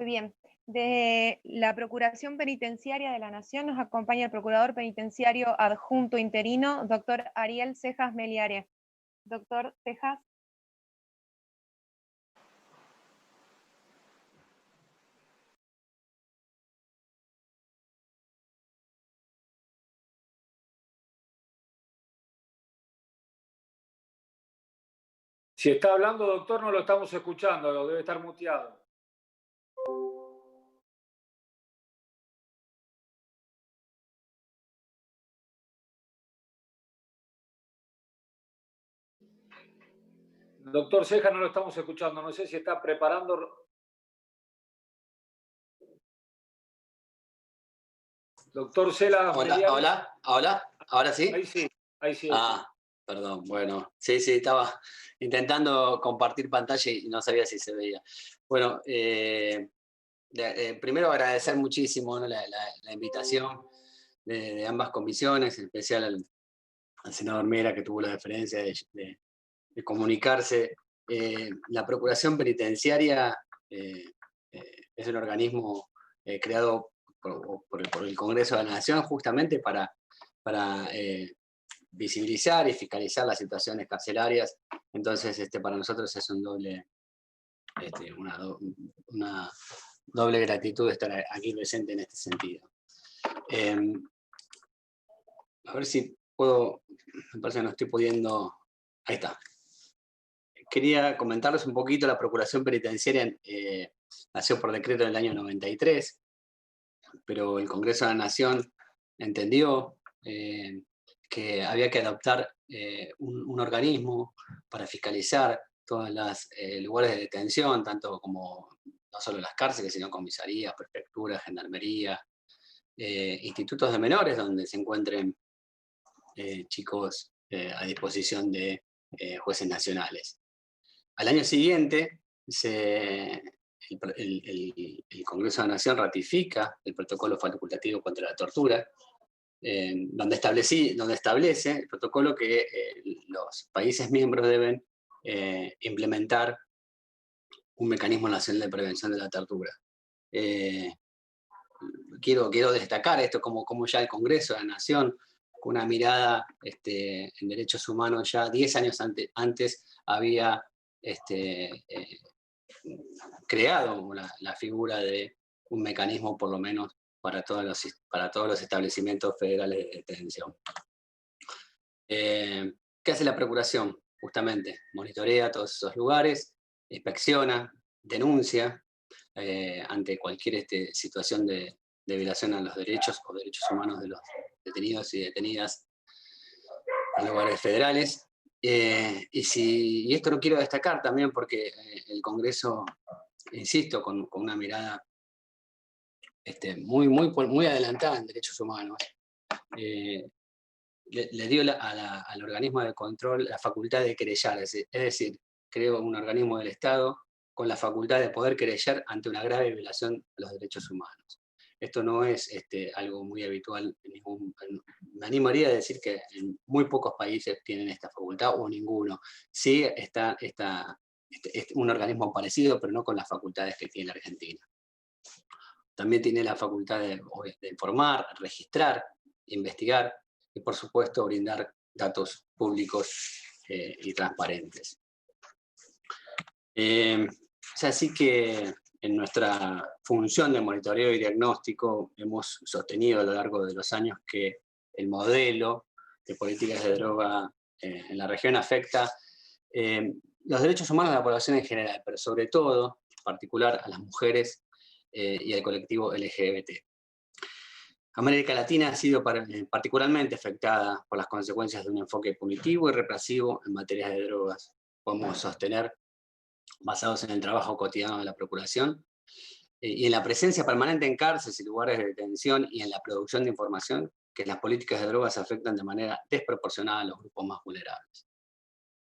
Muy bien. De la Procuración Penitenciaria de la Nación nos acompaña el Procurador Penitenciario Adjunto Interino, doctor Ariel Cejas Meliare. Doctor Cejas. Si está hablando, doctor, no lo estamos escuchando, lo debe estar muteado. Doctor Ceja, no lo estamos escuchando, no sé si está preparando. Doctor Cela. Hola, ahora sí. Ahí sí, ahí sí. Perdón, bueno, sí, estaba intentando compartir pantalla y no sabía si se veía. Bueno, primero agradecer muchísimo, ¿no? la invitación de ambas comisiones, en especial al senador Mera, que tuvo la deferencia de comunicarse. La Procuración Penitenciaria es un organismo creado por el Congreso de la Nación justamente para visibilizar y fiscalizar las situaciones carcelarias. Entonces, para nosotros es una doble gratitud estar aquí presente en este sentido. A ver si puedo, me parece que no estoy pudiendo, ahí está. Quería comentarles un poquito. La Procuración Penitenciaria nació por decreto del año 93, pero el Congreso de la Nación entendió que había que adoptar un organismo para fiscalizar todos los lugares de detención, tanto como no solo las cárceles, sino comisarías, prefecturas, gendarmería, institutos de menores donde se encuentren chicos a disposición de jueces nacionales. Al año siguiente, el Congreso de la Nación ratifica el protocolo facultativo contra la tortura, donde establece el protocolo que los países miembros deben implementar un mecanismo nacional de prevención de la tortura. Quiero destacar esto como ya el Congreso de la Nación, con una mirada en derechos humanos, ya 10 años antes había creado la figura de un mecanismo, por lo menos, para todos los establecimientos federales de detención. ¿Qué hace la Procuración? Justamente monitorea todos esos lugares, inspecciona, denuncia ante cualquier situación de violación a los derechos o derechos humanos de los detenidos y detenidas en lugares federales. Y esto lo quiero destacar también porque el Congreso, insisto, con una mirada muy adelantada en derechos humanos, le dio al organismo de control la facultad de querellar, es decir, creó un organismo del Estado con la facultad de poder querellar ante una grave violación a los derechos humanos. Esto no es algo muy habitual, me animaría a decir que en muy pocos países tienen esta facultad o ninguno. Sí está un organismo parecido, pero no con las facultades que tiene la Argentina. También tiene la facultad de informar, registrar, investigar y, por supuesto, brindar datos públicos y transparentes. Es así que en nuestra función de monitoreo y diagnóstico hemos sostenido a lo largo de los años que el modelo de políticas de droga en la región afecta los derechos humanos de la población en general, pero sobre todo, en particular, a las mujeres y al colectivo LGBT. América Latina ha sido particularmente afectada por las consecuencias de un enfoque punitivo y represivo en materia de drogas. Podemos sostener, basados en el trabajo cotidiano de la Procuración y en la presencia permanente en cárceles y lugares de detención y en la producción de información, que las políticas de drogas afectan de manera desproporcionada a los grupos más vulnerables.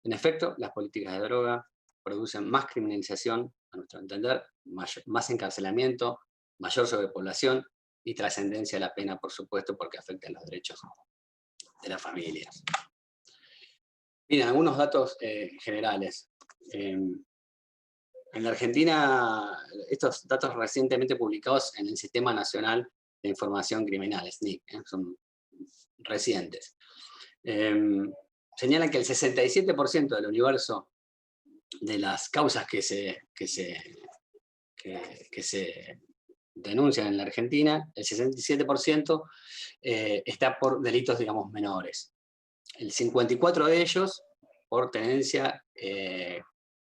En efecto, las políticas de droga producen más criminalización, a nuestro entender, más encarcelamiento, mayor sobrepoblación y trascendencia de la pena, por supuesto, porque afectan los derechos de las familias. Miren, algunos datos generales. En la Argentina, estos datos recientemente publicados en el Sistema Nacional de Información Criminal, SNIC, son recientes, señalan que el 67% del universo de las causas que se denuncian en la Argentina, el 67% está por delitos, digamos, menores. El 54% de ellos por tenencia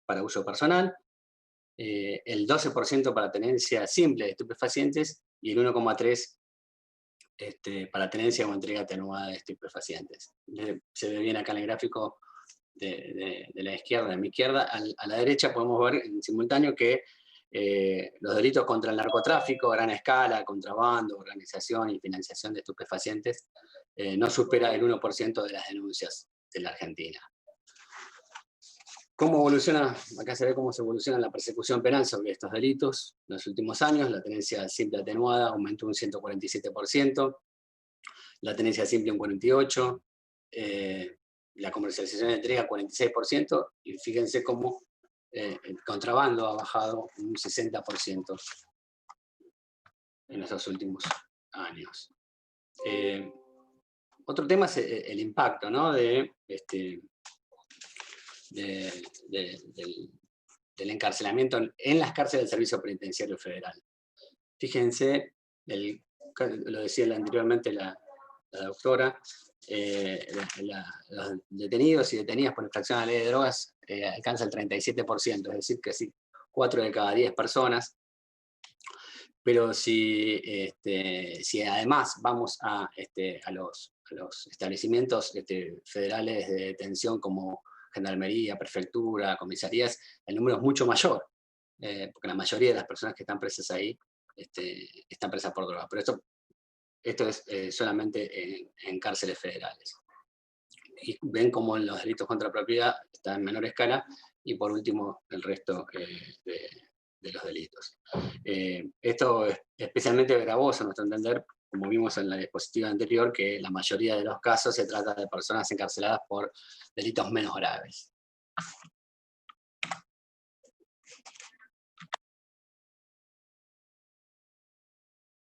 para uso personal, el 12% para tenencia simple de estupefacientes y el 1,3% para tenencia o entrega atenuada de estupefacientes. Se ve bien acá en el gráfico de la izquierda, de mi izquierda. A la derecha podemos ver en simultáneo que los delitos contra el narcotráfico, gran escala, contrabando, organización y financiación de estupefacientes, no supera el 1% de las denuncias de la Argentina. ¿Cómo evoluciona? Acá se ve cómo se evoluciona la persecución penal sobre estos delitos. En los últimos años, la tenencia simple atenuada aumentó un 147%, la tenencia simple un 48%, la comercialización de entrega 46%, y fíjense cómo el contrabando ha bajado un 60% en estos últimos años. Otro tema es el impacto, ¿no? del encarcelamiento en las cárceles del Servicio Penitenciario Federal. Fíjense, lo decía anteriormente la doctora, los detenidos y detenidas por infracción a la ley de drogas alcanza el 37%, es decir, que sí, 4 de cada 10 personas. Pero si además vamos a los establecimientos federales de detención como Gendarmería, Prefectura, Comisarías, el número es mucho mayor, porque la mayoría de las personas que están presas ahí están presas por drogas. Pero esto es solamente en cárceles federales. Y ven cómo los delitos contra la propiedad están en menor escala, y por último el resto de los delitos. Esto es especialmente gravoso a nuestro entender, como vimos en la diapositiva anterior, que la mayoría de los casos se trata de personas encarceladas por delitos menos graves.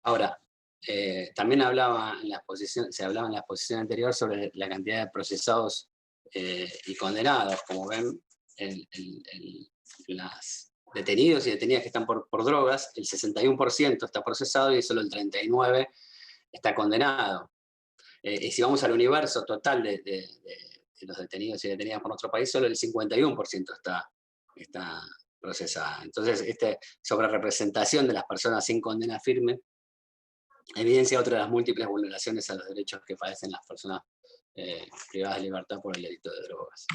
Ahora, también se hablaba en la exposición anterior sobre la cantidad de procesados y condenados. Como ven, las detenidos y detenidas que están por drogas, el 61% está procesado y solo el 39% está condenado. Y si vamos al universo total de los detenidos y detenidas por nuestro país, solo el 51% está procesada. Entonces, esta sobrerepresentación de las personas sin condena firme evidencia otra de las múltiples vulneraciones a los derechos que padecen las personas privadas de libertad por el delito de drogas.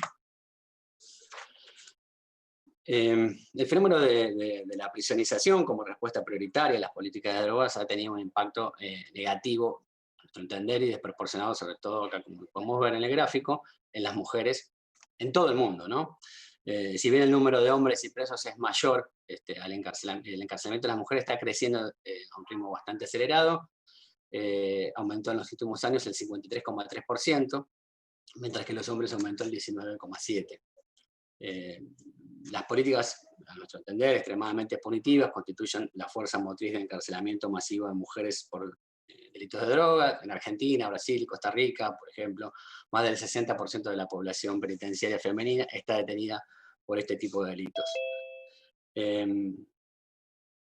El fenómeno de la prisionización como respuesta prioritaria a las políticas de drogas ha tenido un impacto negativo, a nuestro entender, y desproporcionado, sobre todo acá, como podemos ver en el gráfico, en las mujeres en todo el mundo, ¿no? Si bien el número de hombres y presos es mayor, el encarcelamiento de las mujeres está creciendo a un ritmo bastante acelerado. Aumentó en los últimos años el 53,3%, mientras que los hombres aumentó el 19,7%. Las políticas, a nuestro entender, extremadamente punitivas, constituyen la fuerza motriz de encarcelamiento masivo de mujeres por delitos de droga. En Argentina, Brasil y Costa Rica, por ejemplo, más del 60% de la población penitenciaria femenina está detenida por este tipo de delitos.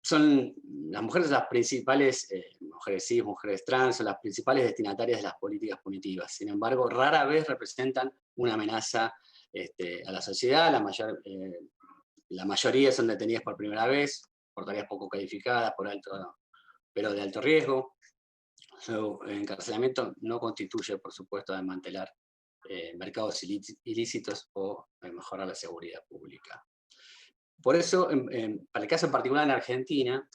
Son las mujeres las principales, mujeres cis, mujeres trans, son las principales destinatarias de las políticas punitivas. Sin embargo, rara vez representan una amenaza a la sociedad. La mayoría son detenidas por primera vez, por tareas poco calificadas, pero de alto riesgo. Su encarcelamiento no constituye, por supuesto, desmantelar mercados ilícitos o mejorar la seguridad pública. Por eso, para el caso en particular en Argentina,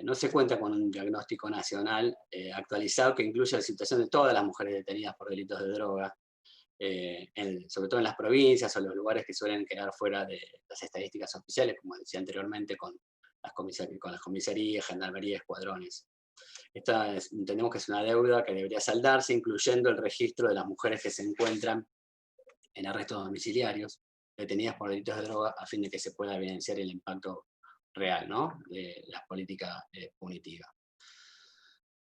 no se cuenta con un diagnóstico nacional actualizado que incluya la situación de todas las mujeres detenidas por delitos de droga, sobre todo en las provincias o los lugares que suelen quedar fuera de las estadísticas oficiales, como decía anteriormente, con las comisarías, gendarmería, escuadrones. Entendemos que es una deuda que debería saldarse, incluyendo el registro de las mujeres que se encuentran en arrestos domiciliarios, detenidas por delitos de droga a fin de que se pueda evidenciar el impacto real, ¿no?, de las políticas punitivas.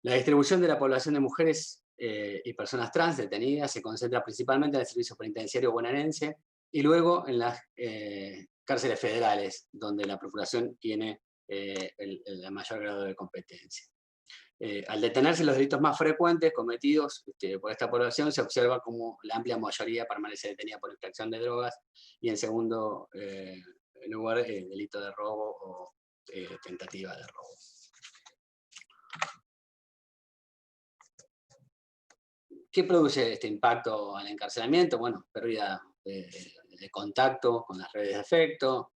La distribución de la población de mujeres y personas trans detenidas se concentra principalmente en el servicio penitenciario bonaerense y luego en las cárceles federales, donde la Procuración tiene el mayor grado de competencia. Al detenerse los delitos más frecuentes cometidos por esta población, se observa como la amplia mayoría permanece detenida por infracción de drogas y en segundo lugar delito de robo o tentativa de robo. ¿Qué produce este impacto al encarcelamiento? Bueno, pérdida de contacto con las redes de afecto,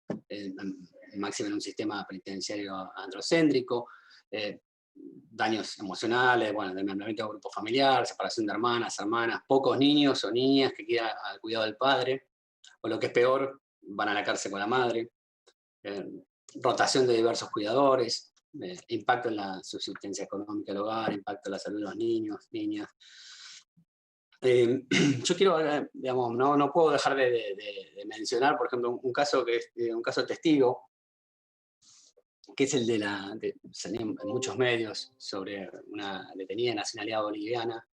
máximo en un sistema penitenciario androcéntrico, daños emocionales, bueno, desmembramiento del grupo familiar, separación de hermanas, pocos niños o niñas que quedan al cuidado del padre, o lo que es peor, van a la cárcel con la madre, rotación de diversos cuidadores, impacto en la subsistencia económica del hogar, impacto en la salud de los niños, niñas. Yo quiero, digamos, no puedo dejar de mencionar, por ejemplo, un caso testigo, que es el salió en muchos medios sobre una detenida de nacionalidad boliviana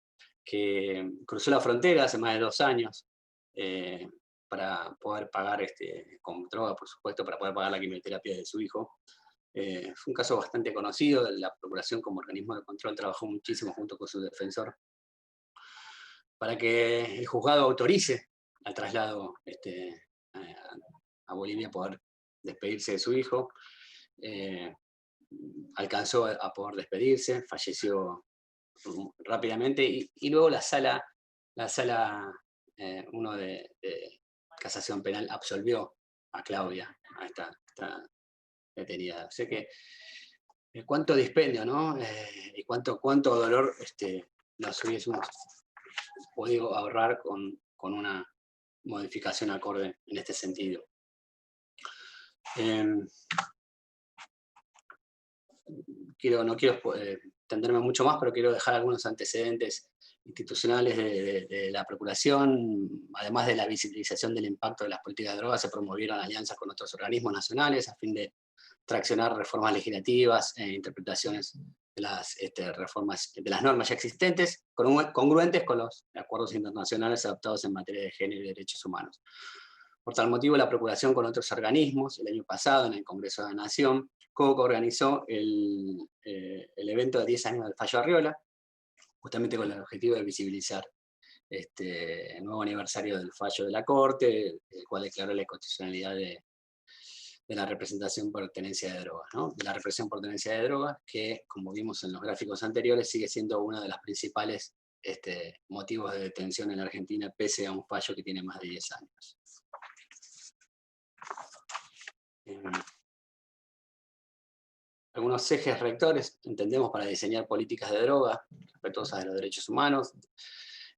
que cruzó la frontera hace más de 2 años para poder pagar, con droga, por supuesto, para poder pagar la quimioterapia de su hijo. Fue un caso bastante conocido. La Procuración, como organismo de control, trabajó muchísimo junto con su defensor para que el juzgado autorice al traslado a Bolivia, poder despedirse de su hijo. Alcanzó a poder despedirse, falleció rápidamente y luego la sala 1 de casación penal absolvió a Claudia, a esta detenida. O sea que cuánto dispendio, ¿no? Y cuánto dolor nos hubiésemos podido ahorrar con una modificación acorde en este sentido. No quiero extenderme mucho más, pero quiero dejar algunos antecedentes institucionales de la Procuración. Además de la visibilización del impacto de las políticas de drogas, se promovieron alianzas con otros organismos nacionales a fin de traccionar reformas legislativas e interpretaciones de las reformas de las normas ya existentes, congruentes con los acuerdos internacionales adoptados en materia de género y derechos humanos. Por tal motivo, la Procuración con otros organismos, el año pasado en el Congreso de la Nación, organizó el evento de 10 años del fallo Arriola, justamente con el objetivo de visibilizar el nuevo aniversario del fallo de la Corte, el cual declaró la inconstitucionalidad de la representación por tenencia de drogas, ¿no? De la represión por tenencia de drogas, que, como vimos en los gráficos anteriores, sigue siendo uno de los principales motivos de detención en la Argentina, pese a un fallo que tiene más de 10 años. Algunos ejes rectores, entendemos, para diseñar políticas de droga respetuosas de los derechos humanos.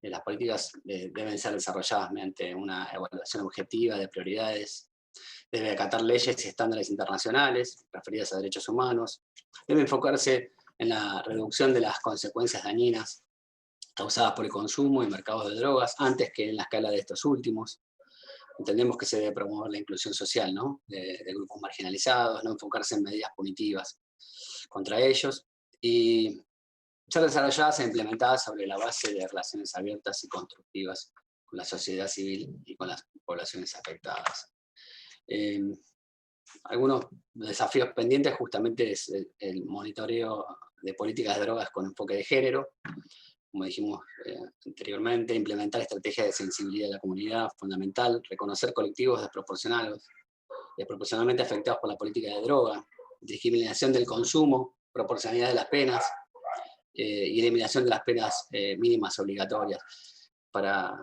Las políticas deben ser desarrolladas mediante una evaluación objetiva de prioridades. Debe acatar leyes y estándares internacionales referidas a derechos humanos. Debe enfocarse en la reducción de las consecuencias dañinas causadas por el consumo y mercados de drogas, antes que en la escala de estos últimos. Entendemos que se debe promover la inclusión social, ¿no?, de grupos marginalizados, no enfocarse en medidas punitivas contra ellos, y ser desarrolladas e implementadas sobre la base de relaciones abiertas y constructivas con la sociedad civil y con las poblaciones afectadas. Algunos desafíos pendientes justamente es el monitoreo de políticas de drogas con enfoque de género, como dijimos anteriormente, implementar estrategias de sensibilidad de la comunidad, fundamental, reconocer colectivos desproporcionalmente afectados por la política de droga, discriminación del consumo, proporcionalidad de las penas y eliminación de las penas mínimas obligatorias. Para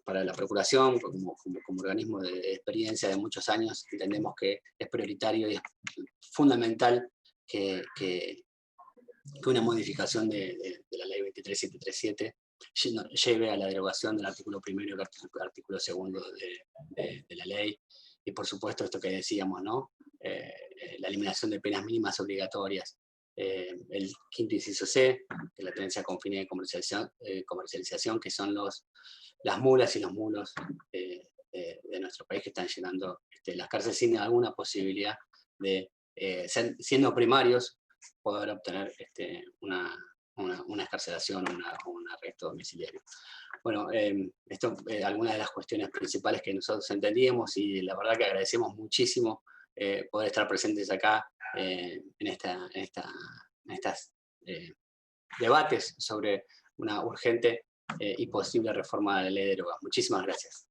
la Procuración, como organismo de experiencia de muchos años, entendemos que es prioritario y es fundamental que una modificación de la ley 23737 lleve a la derogación del artículo 1 y el artículo 2 de la ley, y por supuesto esto que decíamos, ¿no?, la eliminación de penas mínimas obligatorias, el quinto inciso C, que es la tenencia con fines de comercialización, que son las mulas y los mulos de nuestro país que están llenando las cárceles sin alguna posibilidad de, siendo primarios, poder obtener una excarcelación o un arresto domiciliario. Bueno, algunas de las cuestiones principales que nosotros entendíamos, y la verdad que agradecemos muchísimo poder estar presentes acá en estos debates sobre una urgente y posible reforma de la ley de drogas. Muchísimas gracias.